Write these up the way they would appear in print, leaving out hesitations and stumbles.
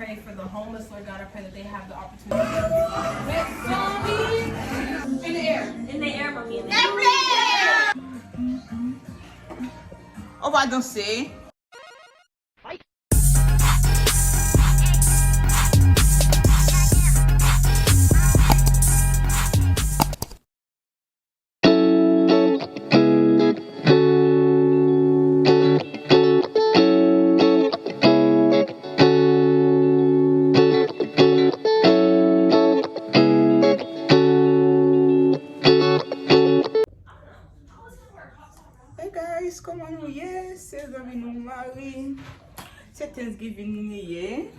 pray for the homeless, Lord God. I pray that they have the opportunity. In the air. In the air, mommy. In the air. On va danser. Hey guys, comment nous y est? C'est nous Marie. C'est Thanksgiving nous y est.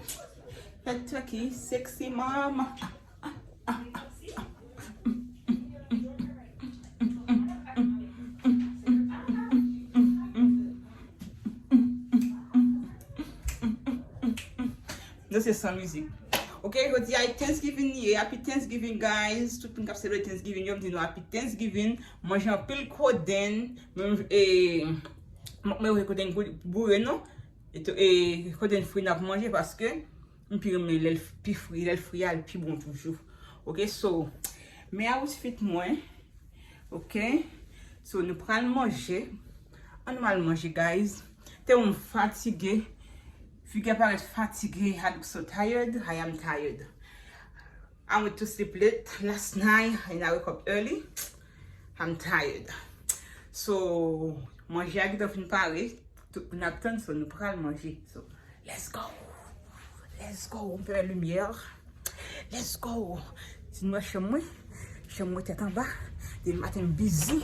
Faites turkey, sexy mama. Non, c'est sans musique. Ok, je dis Thanksgiving here. Happy Thanksgiving, guys. Tout le monde qui célèbre Thanksgiving, je dis Happy Thanksgiving. Moi, j'ai un peu le coden. Et je coden bourré, non? Et coden fruit n'a pas mangé parce que puis les fruits, les fruits, puis bon toujours. Ok, so, mais outfit moi. Ok, so nous prenons manger. On va manger, guys. T'es fatigué. If you get fatigued, I look so tired. I am tired. I went to sleep late last night and I woke up early. I'm tired. So, manger à guide fin Paris. Tout le monde so nous prenons manger. So, let's go. Let's go. On peut la lumière. Let's go. Si nous chez moi tête en bas. Des matins busy.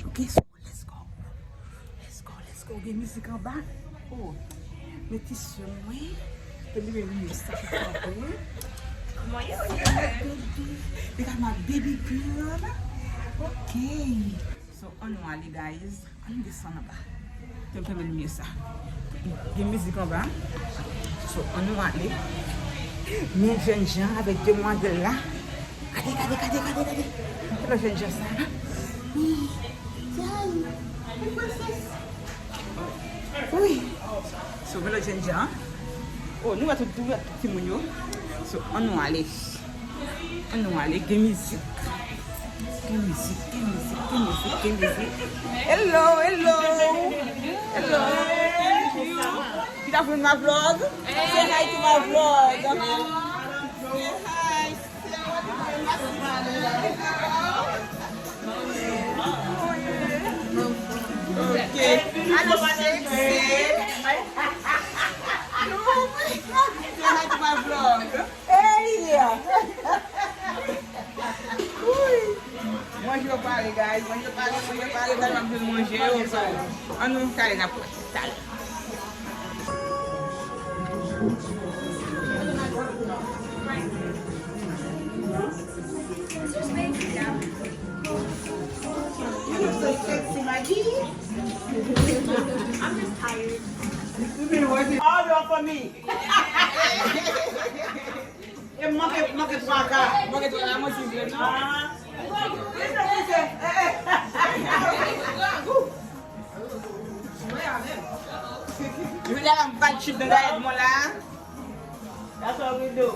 Ok, so let's go. Let's go. Let's go. Des musiques en bas. Oh. Mettez sur moi. They got my baby girl. Okay. So on va aller, guys. On descend en bas. Tu peux me mieux ça. Il y a musique en bas. So on va aller. Mes jeunes gens avec demoiselles là. Regardez. Le jeune gens ça. Oui. So, le jeune gens. Oh, nous allons tout petit mounio. So, on va aller. Des musiques. Hello. Tu as vu ma vlog? Say hi to my vlog. Say hi. Okay. I'm sexy. Say hi to my vlog. Hey! Moi je vais parler, guys. Moi je vais parler. Dans ma plus manger. On nous carré la porte. You look so sexy, Maggie. I'm just tired. You've been working all day for me. Manque trois cas. Manque trois cas, moi je suis là. You let them bad shit in the head, Mola. That's what we do.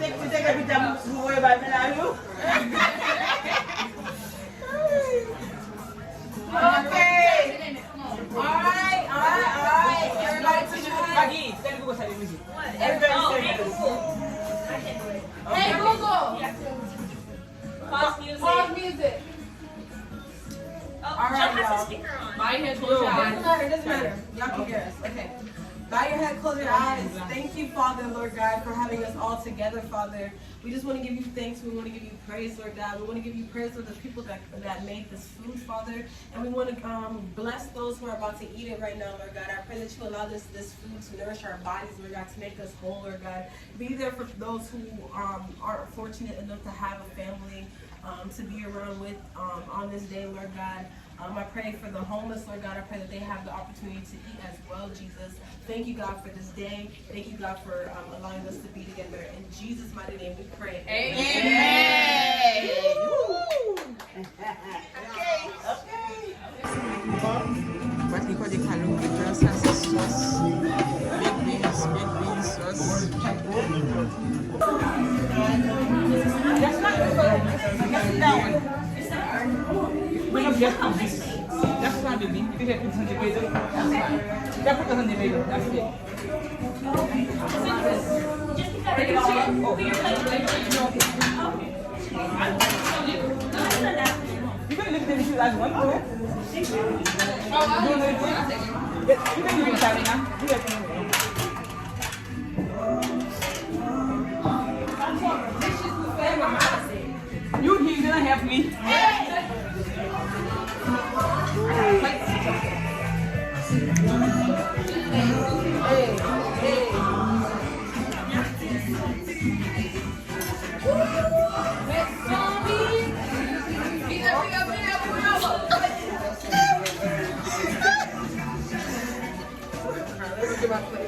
Take a bit of worry about me now, you. Okay. Alright. Everybody push it. Maggie, tell Google say the music. Hey, Google. Pause music. All right, y'all. Bow your head, close your eyes. It doesn't matter. Y'all can hear us. Okay. Bow your head, close your eyes. Thank you, Father, Lord God, for having us all together, Father. We just want to give you thanks. We want to give you praise, Lord God. We want to give you praise for the people that made this food, Father. And we want to bless those who are about to eat it right now, Lord God. I pray that you allow this food to nourish our bodies, Lord God, to make us whole, Lord God. Be there for those who aren't fortunate enough to have a family to be around with on this day, Lord God. I pray for the homeless, Lord God. I pray that they have the opportunity to eat as well, Jesus. Thank you, God, for this day. Thank you, God, for allowing us to be together. In Jesus' mighty name we pray. Amen. Voici quoi des calories, ça c'est sauce, baked beans, Just put this. Just one, baby. You can just put this on the middle. That's fine. Just put this on the middle. That's it. You can leave the dishes as one, too. You can leave it, Sarina. Do it. You here gonna help me? Give my plate.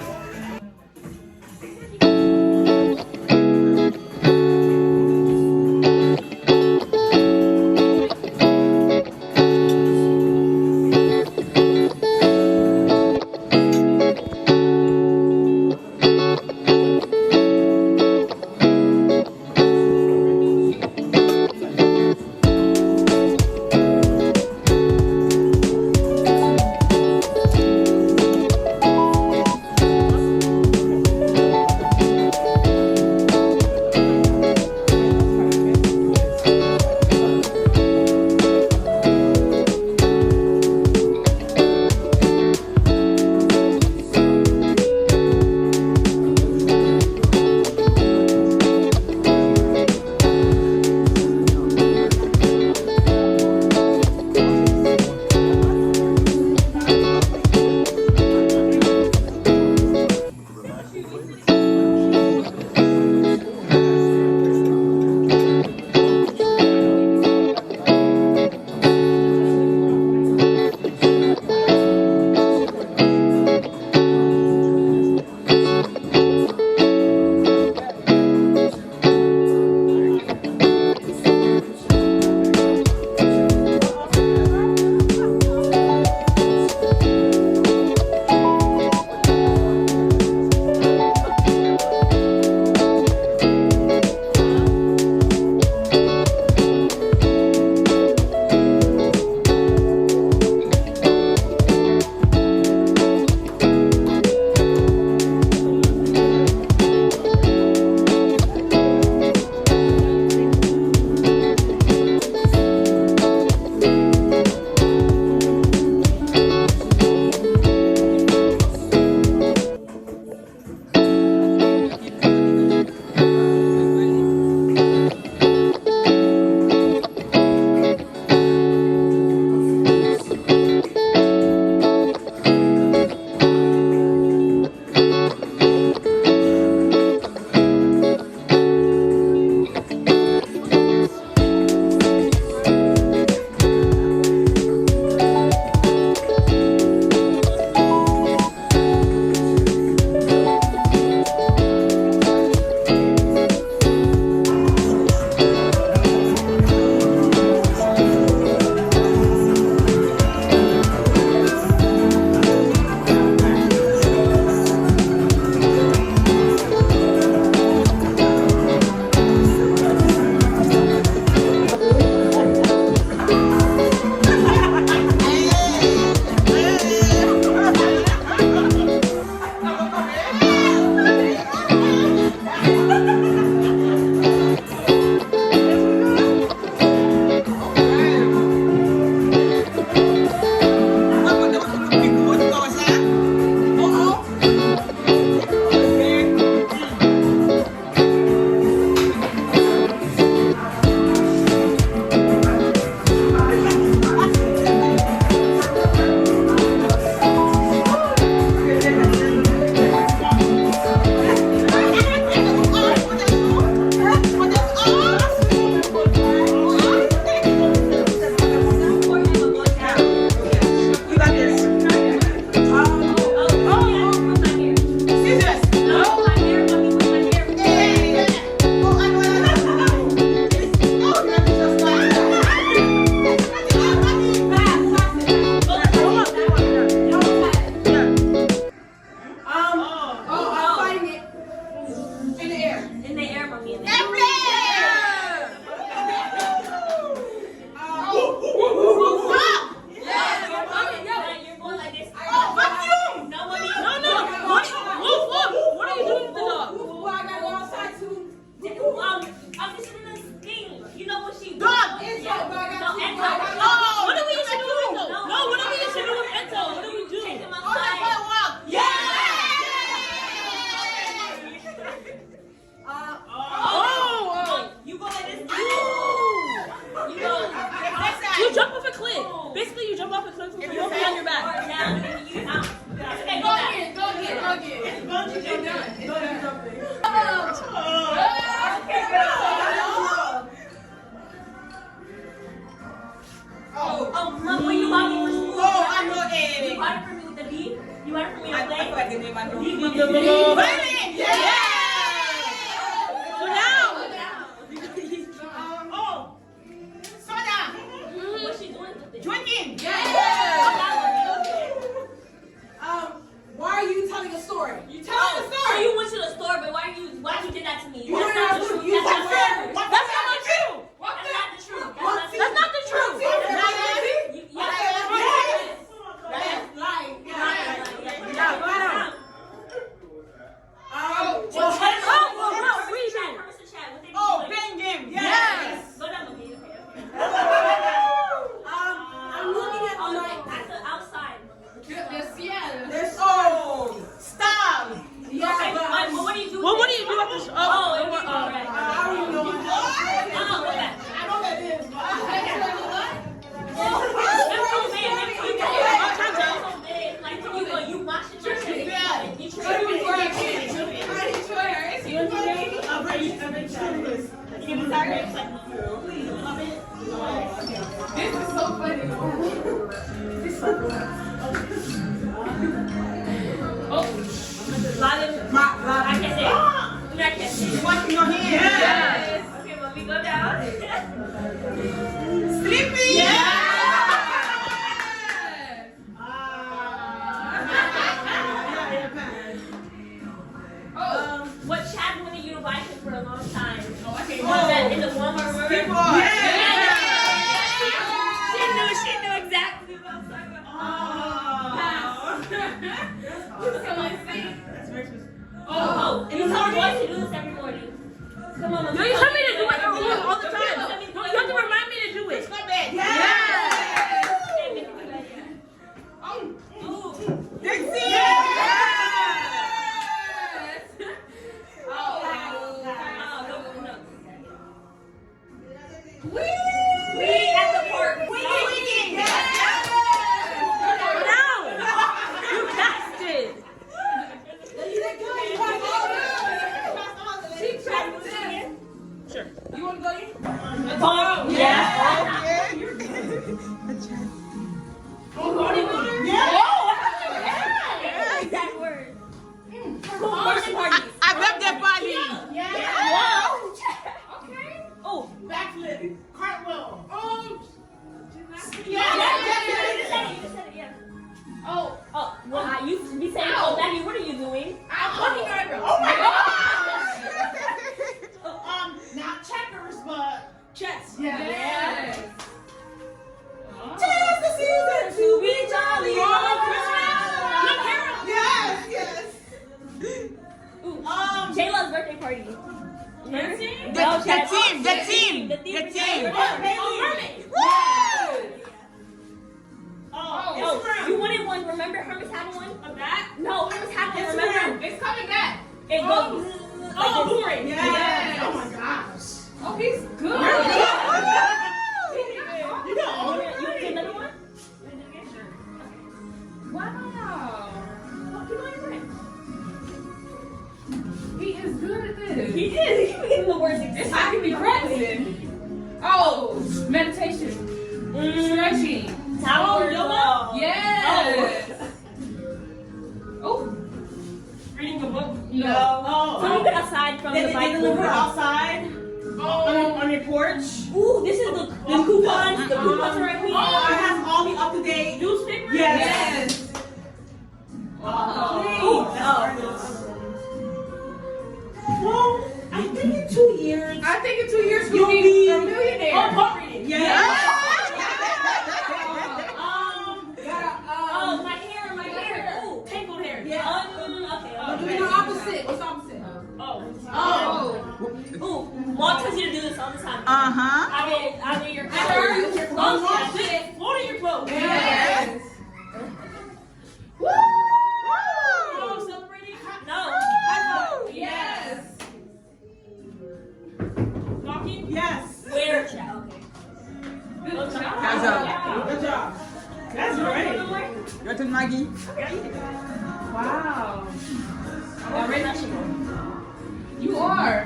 Oh, it was all right. I don't even know what that is. I know that. I know that is, but I You wash it yourself. Yeah. You What do we work? I need to wear it. You want to do it? I'll bring you some insurance. You can start it. This is so funny. It's so funny. Oh, lot of, I can't say it. I can't say it. Washing your hands. Yes. Okay, let me go down. Sleepy. Yeah. What Chad wanted you to buy him for a long time. Oh, okay. In the Walmart, remember? People. She knew exactly what I was talking about. Come on, sing. Oh, and you tell boys to do this every morning. Come on, no, you tell me to do it all the time. You have to remind me to do it. Stop it. Yes. Dixie. We at the park. We Wiggy. No, you bastard. Sure. You want to go in? Oh, yeah. Okay, you're good. Yeah. That word. Birthday party. I birthday party. Wow. Okay. Oh. Backflip. Cartwheel. Oh. Yeah. You said it. Yeah. Oh. Well, you be saying, oh, Daddy, what are you doing? I'm fucking over. Oh my God. Not checkers, but chess. Yeah. Yes. Tis the season To be jolly on Christmas. Look, Carol. Yes. Jayla's birthday party. Remember? The team. Oh, you wanted one. Remember Hermes had one? Of that? No, Hermes had one. Remember? It's coming back. It goes. Oh, boomerang. Yes. Oh my gosh. Oh, he's good. You get another one? Wow. Oh, keep on your friend. He is good at this. He is. He can give the words This I can be practicing. Oh, meditation. Stretching. yoga? Yes. Oh. Reading a book? No. So you get aside from the bike. outside. On your porch. Ooh, this is the coupons. The coupons are right here. I have all the up-to-date Newspapers? Yes. Oh. Well, I think in 2 years. I think in 2 years You'll we'll be be a millionaire. Oh, book reading. Yes. My hair. Ooh, tangled hair. Yeah. Okay. Do we do opposite? What's opposite? Ooh, Mom tells you to do this all the time. Uh-huh. I mean your I heard you. Your clothes. What are your clothes? Yes. Oh, celebrating? No. Yes. Walking? Yes. Where? Okay. Good job. That's up. Good job. That's right. Your turn, Maggie. Wow. Already national. You are.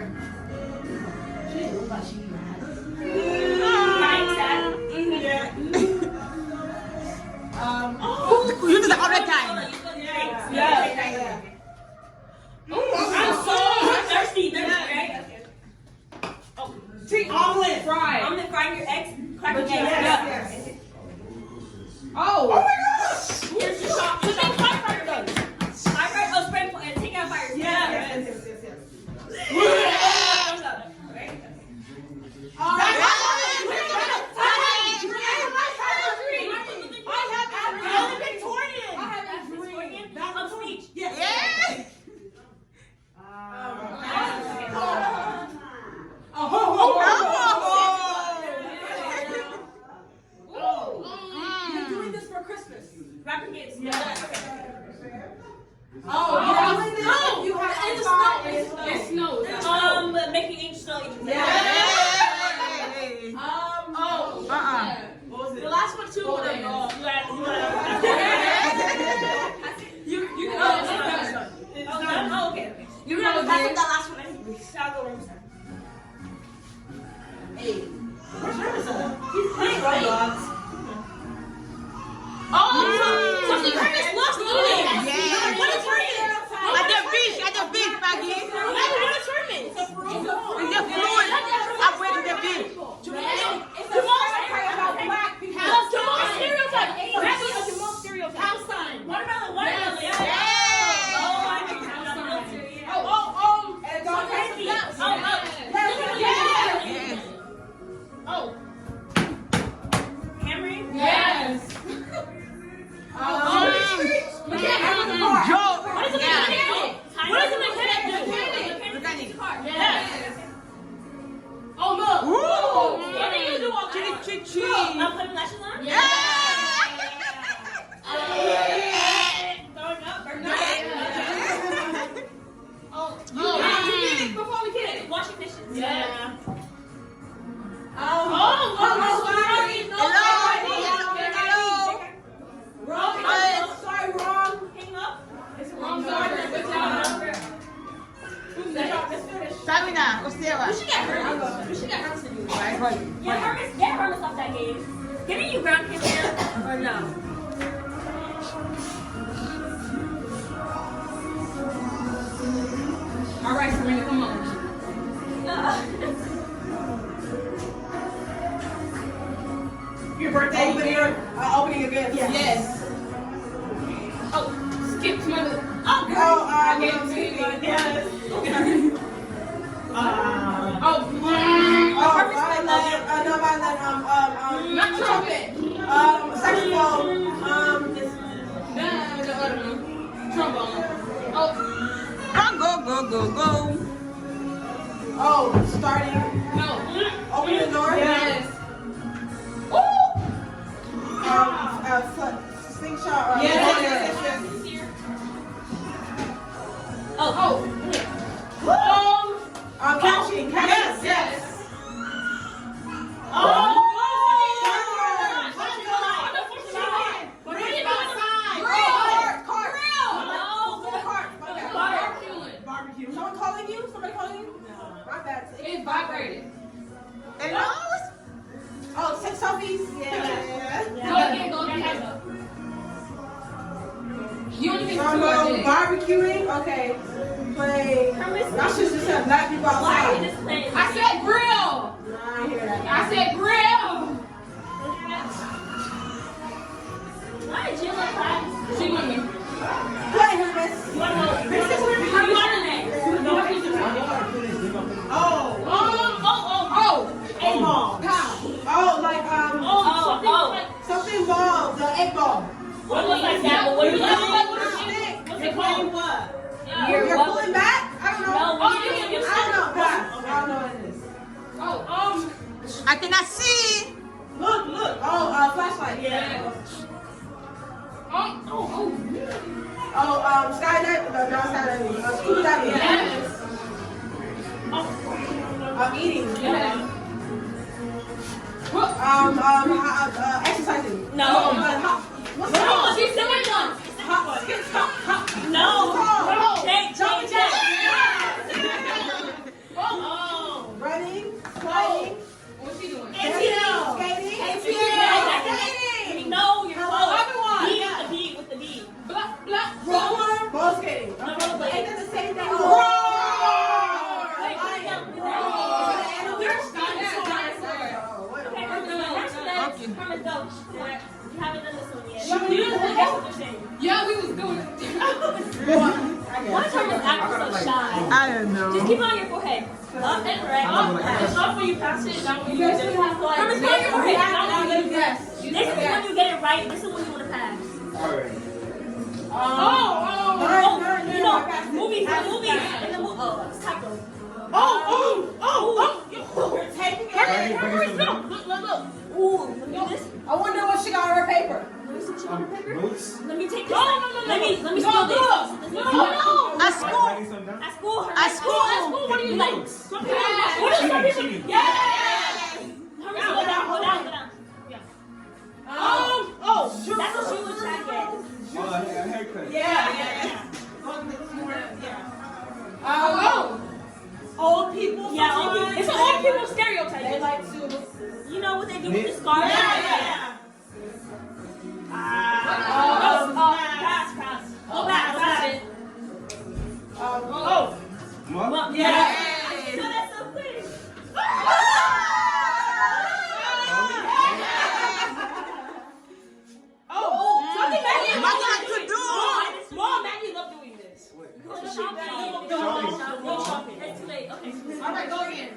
You do that all the time. Yeah. I'm so thirsty, right? Chicken omelet fried. I'm gonna fry your eggs, crack eggs. Yes. Oh. my gosh. Here's your shot. Put that fire gun. Fire, spray, and take out fire. Yes. go again. That's the last one. I'll go one time. Hey. Where's Hermes at? He's playing Roblox. Oh, so she Hermes lost the game. Yeah. What is Hermes? At the beach, Maggie. What is Hermes? It's the food. I went to the beach. It's a stereotype about black people. Jamal stereotype. That's a Jamal stereotype. House sign. Watermelon. Yeah. Oh my God. And don't Yes. Oh. Camry? Yes. Joe. What is a mechanic? What is a mechanic? Mechanic. Yes. Oh, look. Ooh. What do you do all Chitty, that? chitty, chitty. I'm putting lashes on? Yeah. Throwing up? Before we get it. Washing dishes. Yeah. Hello. Wrong. Sorry, wrong. Hang up. It's wrong. Sorry. Good job. Let's finish. Sabina, Osteva. We should get Hermes. We should get Hermes to do it. Right, hold. Get Hermes off that game. Didn't you ground him there? Or no? All right, Serena, come on. Your birthday opening a gift. Yes. Oh, skip to my list. Oh, I gave it to you. Yes. Not trumpet. Saxophone. Trombone. Go. Oh, starting. No. Open the door. Yes. Slingshot. Yes. Catching. Yes. Barbecue. Someone calling you? Somebody calling you? No. My bad. It's vibrated. Hello. Oh, take selfies. Yeah. Go again. You don't even barbecuing. Okay. Play. Y'all should just have black people Why are outside. you just playing? I said grill. Nah, I hear that. I said grill. Why did you like that? She want me. Play her best. You want to know? How you want to next? A-ball. Oh, like something ball, the egg ball. What looks like that? But what do you like? What's it called? What? You're You're pulling back? I don't know. No, I don't know. Pass. I don't know what it is. I cannot see. Look. Flashlight. Yeah. Skydive. No, not skydiving. Scuba diving. Yes. Eating. Yeah. Exercising. No. What's No, that? she's doing one. No. Jumping jack. Running. Sliding. What's she doing? ATL. Skating. No, you're close. With the B. Roller. Ball skating. No, rollerblade. Ain't that the same thing? Wait, Hermes, go. You haven't done this one yet. You didn't guess what you're saying. Yeah, we was doing it. Why is Hermes acting so shy? I don't know. Just keep it on your forehead. Up and right. It's up when you pass it. Down when you You pass guys it. still have to like Hermes, put on your forehead. Down when you yes. This is when you get it right. This is when you want to pass. You know, movies. In the movie. It's taco. You're taking it. Hermes, look. Ooh, let me do this. I wonder what she got on her paper. Let me see what you got on paper. Notes? Let me take this. Let me steal this. At school. At school. At school. What do you like? What do some people? Yes. Hermes, go down. Yeah. That's what she was trying to get. A haircut. Yeah. they give me the scar? Yeah. Pass. Go back. Well, yeah. So that's so quick. Something Maggie like to do. Mom, Maggie love doing this. Go shopping. It's too late. Okay. All right, go again.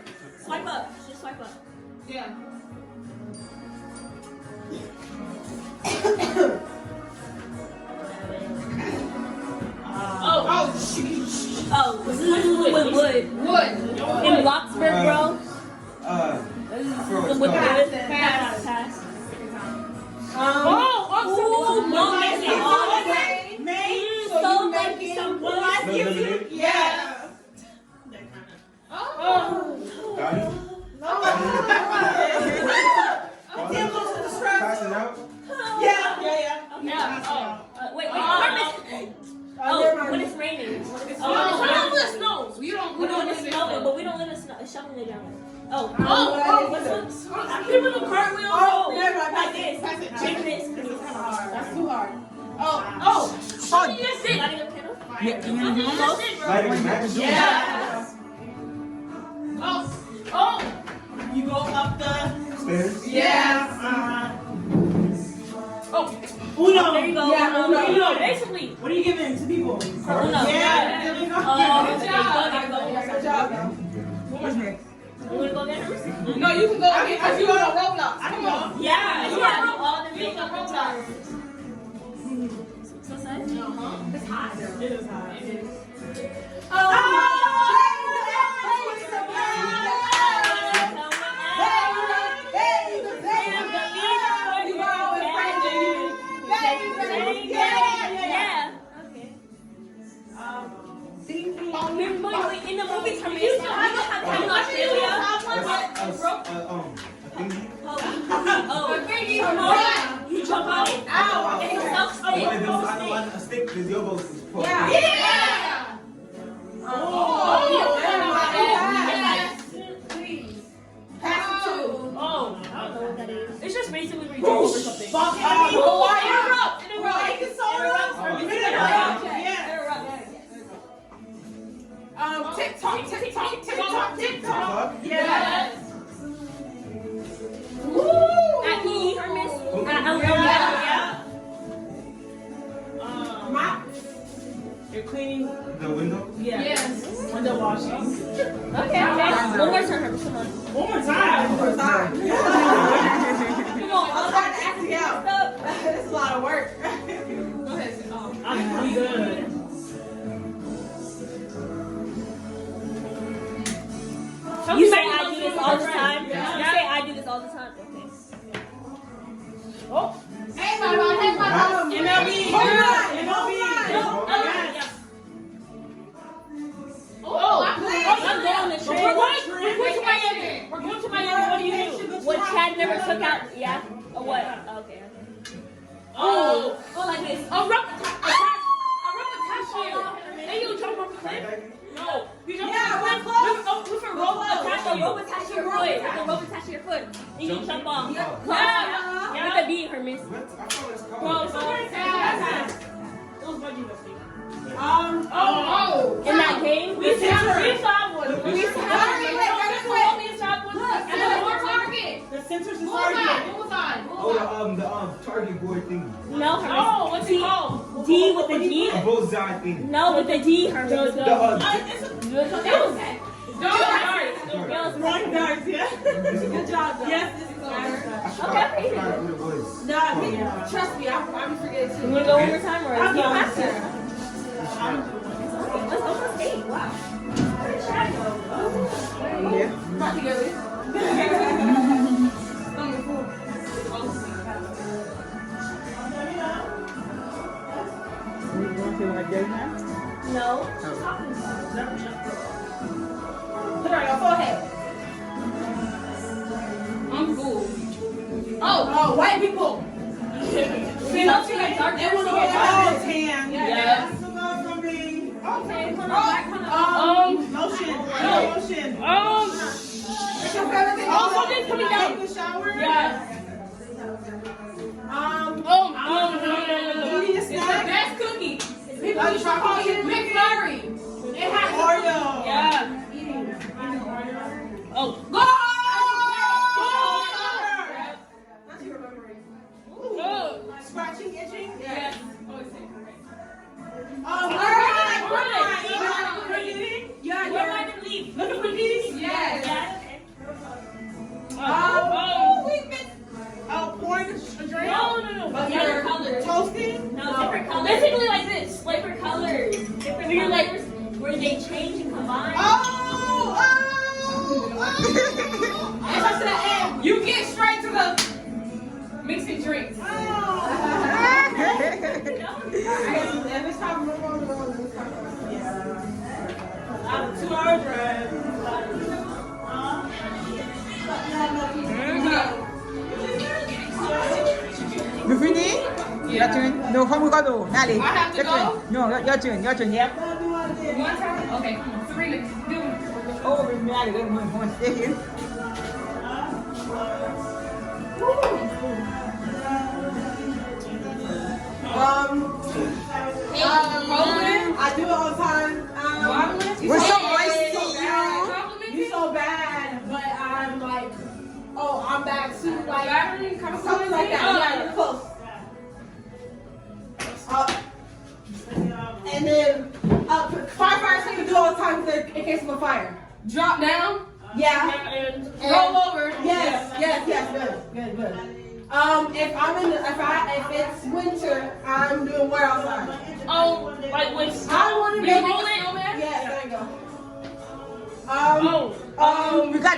Swipe up. Just swipe up. Yeah. Oh, this is with wood. In Bloxburg, bro. With pass. Oh, no, Maggie. So Maggie, some wood. Yeah. Passing out. Wait, Hermes. When it's raining. We don't live in snow. We don't live in snow, but we don't live in snow. Shoveling the ground. What's this? People do cartwheels. Like this. Like this. That's too hard. Lighting a candle. Lighting a match. You go up the Stairs. Uno. There you go. Yeah, Uno. Basically. What are you giving to people? Uno. Yeah. Good job. What's next? You wanna go get hers? No, you can go again because you on Roblox. Come on. Yeah. You are all the big Roblox. So sad? It's hot. It is hot. It is. In the movie Terminator, in Australia. You jump out. And it's A stick with your boat is pulled. It's just basically where you jump over something. TikTok. Yes. At E, Hermes. Mop. You're cleaning. The window. Yes. Window washing. Okay. One more turn, Hermes. Come on. One more time. Come on. I'm trying to act it out. This is a lot of work. Go ahead. I'm good. You say I do this all the time? You say I do this all the time? Okay. Hey, MLB. I'm down the train. We're going to Miami. What do you do? What Chad never took out? Yeah? Or what? Okay. Like this. A rope attach you. Then you jump off the cliff? No. You jump off the cliff with a rope attached to your foot. Then you jump off. Yeah. With a bee, Hermes. What? I thought it was Bro, cold. so It was bungee jumping. in that game, we used to have one. The sensors is target. The target board thing. No, Hermes. What's it called? D with the G? A bullseye thing. No, with the D, Hermes. The Throwing darts, yeah. Good job, though. Yes, this is I over. forgot what it was. Nah, trust me, I'm forgetting You too. want to go one more time or is he on have to. Let's go for 8. Wow. Where did Chad go? Not together. No. Put it on your forehead. I'm cool. Oh, white people. They want to get dark. They want to get dark. Tan. Yeah. Okay. Lotion. It's your favorite thing. Oh, something's coming down. Shower. Yeah. you should call it McFlurry. It has Oreo. Yeah. Oh. Go! Not you remembering. Go. Scratching, itching? Yes. Yeah, Where am I gonna leave? Look at these. Yes. we've been pouring a drink. No. But Different you're colors. toasting? No, different colors. Basically like this. Different colors. Different colors where they change and combine. And so to the end, you get straight to the mixing drinks. Every time we're on the road, this time. Yeah. 2 hour drive. You fini? Your turn. No, come we go do. Nali. I have to Your go? turn. No, your turn. Your turn. Yep. One time? Okay. 3 minutes. Do it. Oh, me Nali. Let me go stay here. I do it all the time. We're so moist. You so bad, but I'm like, oh, I'm back too, like, something like that. Yeah, you're close. And then, firefighters you do all the time in case of a fire. Drop down. Yeah. And Roll over. Yes, good. If it's winter, I'm doing wear outside. oh, like when I want to you make roll it. it. Yes, there you go. You got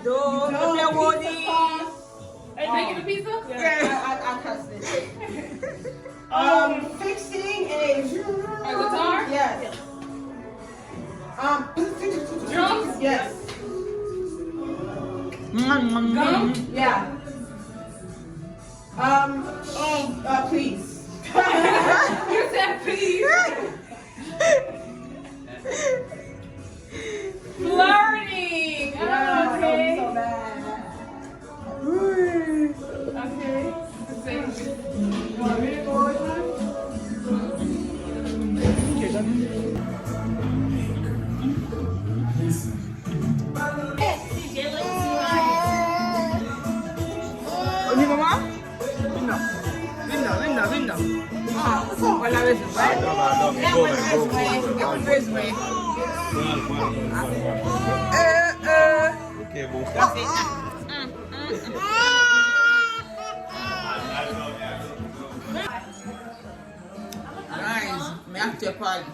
dough. Prepare holding. And making a pizza? I cussed it. Fixing a guitar? Yes. Drums? Yes. Gum? Yeah. Please. You said please. Flirting. Yeah, Okay. so bad. Ni mamá? Vino. Ah, hola, ves, right? Ves, way. Okay, both. Guys, me after party.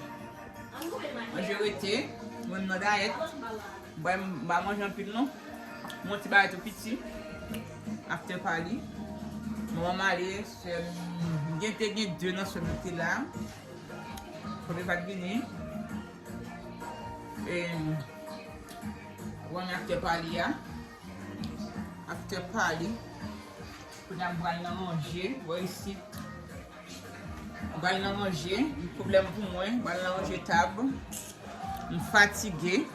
Majorité, mon nan diet. Ba manger un pile non. Mon petit bail tout petit. After party. Mon mari, c'est gen 2 nan ce là. Pour les vagues et one after party ya. After party. Pour nous boire manger, voir ici. Boire manger, un problème pour moi, boire manger table. Je suis fatigué.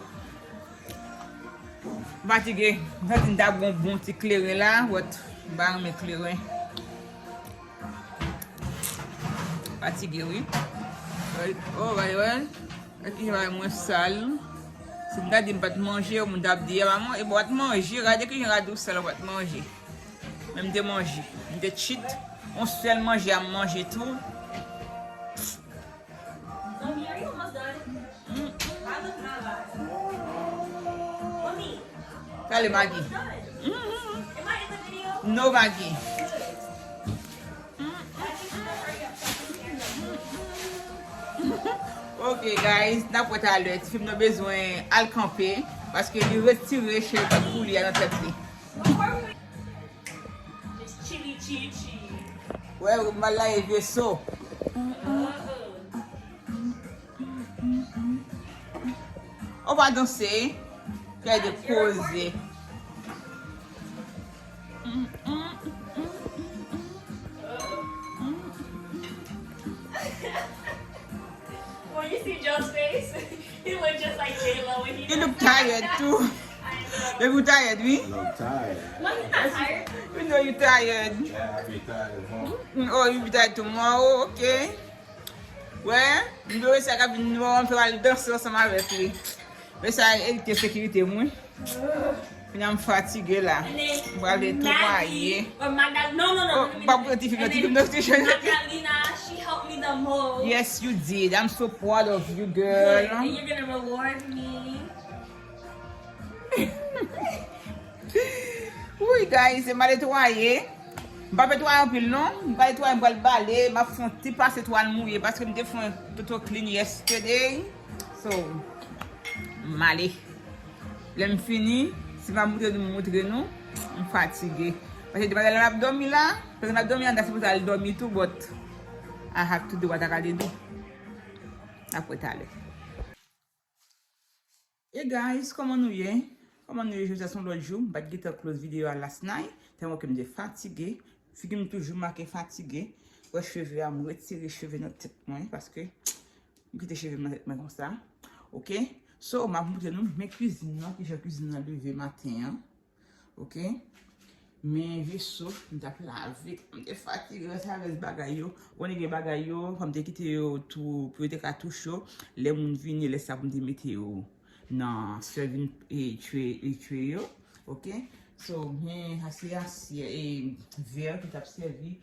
Je suis un bon petit clairé là, votre bar m'éclairer. Fatigué, oui. Oh, ouais. Il va moins sale. Si je ne pas manger, je vais dire maman, et boire manger, regardez que je vais seul manger. Même de manger, de cheat, on seul manger à manger tout. Mommy, are you almost done? I look not Mommy, Allez, Maggie. done. Am I in the video? No, Maggie. Ok, guys, n'importe à l'heure, si vous avez besoin de camper, parce que vous retirez chez le poulet à notre tête. It's chili. Ouais, vous m'avez vu ça. On va danser, faire des pauses. When you see Joe's face, he looked just like J-Lo when he You look tired too. I know. You look tired, we? I'm tired. No, he's not tired. You know you're tired. Yeah, I'll be tired tomorrow. Oh, you'll be tired tomorrow, okay. Ouais, nous devons ça nous on peut aller danser ensemble avec lui. Mais ça éviter sécurité moi. Je suis fatigué là. Je vais aller travailler. Or no. Magdalena, She helped me the most. yes, you did. I'm so proud of you, girl. And you're gonna reward me. Oui, guys, je vais nettoyer. Je vais nettoyer un peu, non? Je vais nettoyer, je vais le balayer. Je vais faire un petit pas cette toile mouillée parce que je me suis fait tout clean yesterday. So, je vais aller. Là, je finis. Si je vais montrer nous, je suis fatiguée. Parce que je vais dormir là. Parce que je vais dormir, je vais aller dormir tout, but I have to do what I gotta do. Après, aller. Hey guys, comment nous y est? Comment nous y est? Je vous l'autre jour, je vais faire close vidéo à last night. Tellement que je suis fatiguée. Je suis toujours marqué fatiguée. Les cheveux, je me retire les cheveux dans la tête parce que je suis les cheveux dans la tête comme ça. Ok? So, je vais vous montrer mes cuisines que j'ai cuisiné levé matin. Ok? Mes vaisseaux, je vais laver. Je suis fatiguée avec ce bagage. On est des bagages, comme je quitte tout pour être cartouche. Les gens viennent, les savons de météo. Non, serving et tuer. Ok? So, j'ai assez et verre qui t'a servi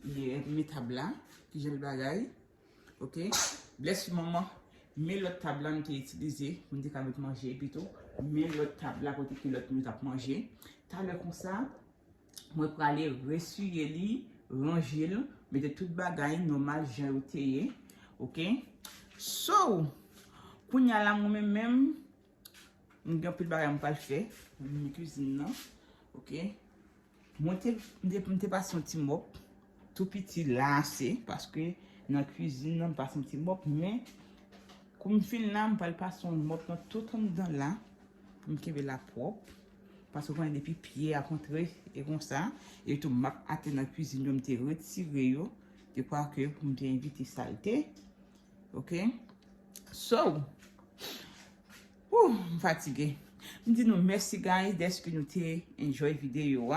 mes tables là, qui j'ai le bagage. Ok? Bless maman, mais l'autre table là, nous t'ai utilisé pour nous avec manger plutôt. Mais l'autre table là, côté que l'autre nous t'a mangé. T'as le comme ça, moi pour aller ressuyer li, ranger le, mettre tout bagage normal, j'ai ôté. Ok? So, pour y aller moi-même, je vais plus de bagage pour le faire, dans la cuisine. Ok? Moi, je passe un petit mop, tout petit là, c'est parce que dans la cuisine, je passe un petit mop, mais comme je fais là, je passe un mop tout en dedans là, pour me la propre. Parce que quand il y a des pieds à contrer et comme ça, et tout, je suis dans la cuisine, je me retiré, je crois que pour me inviter saleté. Ok? So, je suis fatigué. Je dis nous merci guys d'être que nous t'ai enjoy vidéo.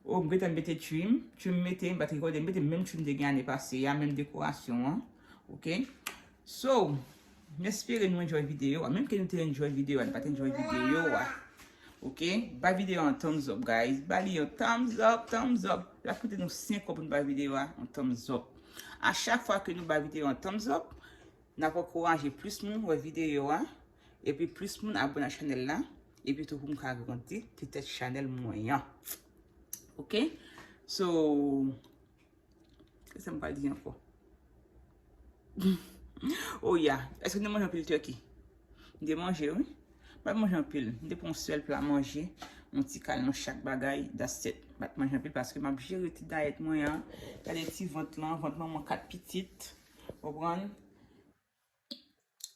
Oh, je vais mettre trim, tu me mettez, même trim de gagner passé, il y a même décoration. Ok? So, j'espère que nous enjoy vidéo, même que nous t'ai enjoy vidéo, pas enjoy vidéo. Ok? Ba vidéo en thumbs up guys, bali un thumbs up. La coûte nous 5 pour une vidéo en thumbs up. À chaque fois que nous ba vidéo en thumbs up, nous avons encouragé plus de monde vidéo et puis plus de monde abonner à la chaîne là et puis tout pour nous grandir cette chaîne moyen. Ok? So, qu'est-ce que ça me parle dire encore? Oh yeah, est-ce que nous mangeons un peu de turkey? Nous manger, oui? Pas manger un peu, nous prenons un seul plat à manger, un petit calme dans chaque bagaille, that's it. Pas manger un peu parce que ma géré petite diète moyen, il y a des petits ventres là, ventre maman 4 petites, vous comprenez?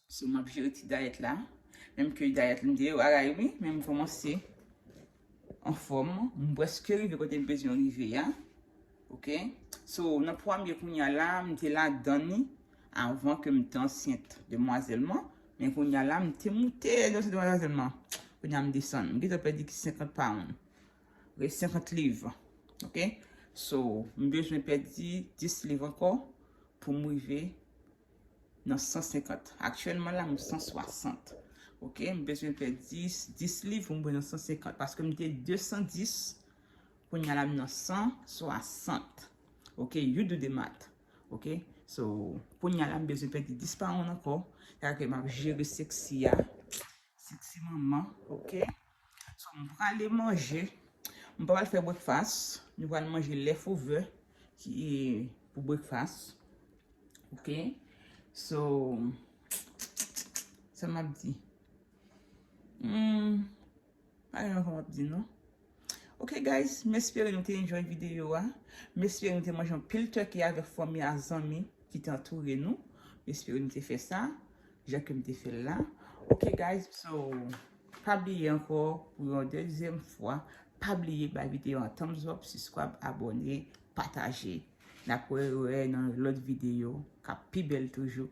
So ma géré petite diète là, même que diète nous dit oui, même commencer en forme, presque arrivé côté besoin arriver hein. OK? So dans premier qu'on y a là, m'était là donné avant que m'étais enceinte demoisellement. Mais quand il y a là, je suis monté dans ce demoisellement. Quand je descends, je vais perdre 50 pounds. 50 livres. Ok? So, je vais besoin de perdre 10 livres encore pour m'arriver dans 150. Actuellement, là, je suis 160. Ok? Je besoin de perdre 10 livres pour m'arriver dans 150. Parce que je suis 210. Quand il y a là, dans 160. Ok? You do the math. Ok? So, pour y aller, besoin de perdre 10 pounds encore. Car que je gère sexy maman. Ok? So, on va aller manger. On va faire breakfast. Nous allons manger leftover qui est pour breakfast. Ok? So, ça m'a dit. Pas vraiment comment dire, non? Ok, guys, j'espère que vous avez enjoyé la vidéo. J'espère que vous avez mangé un pile turkey avec famille et amis qui t'entourent nous. J'espère que vous avez fait ça. J'ai que vous fait là. Ok, guys, so, pas oublier encore pour une deuxième fois. Pas oublier la vidéo en thumbs up, subscribe, abonner, partager. D'après, dans l'autre vidéo, qui est plus belle toujours.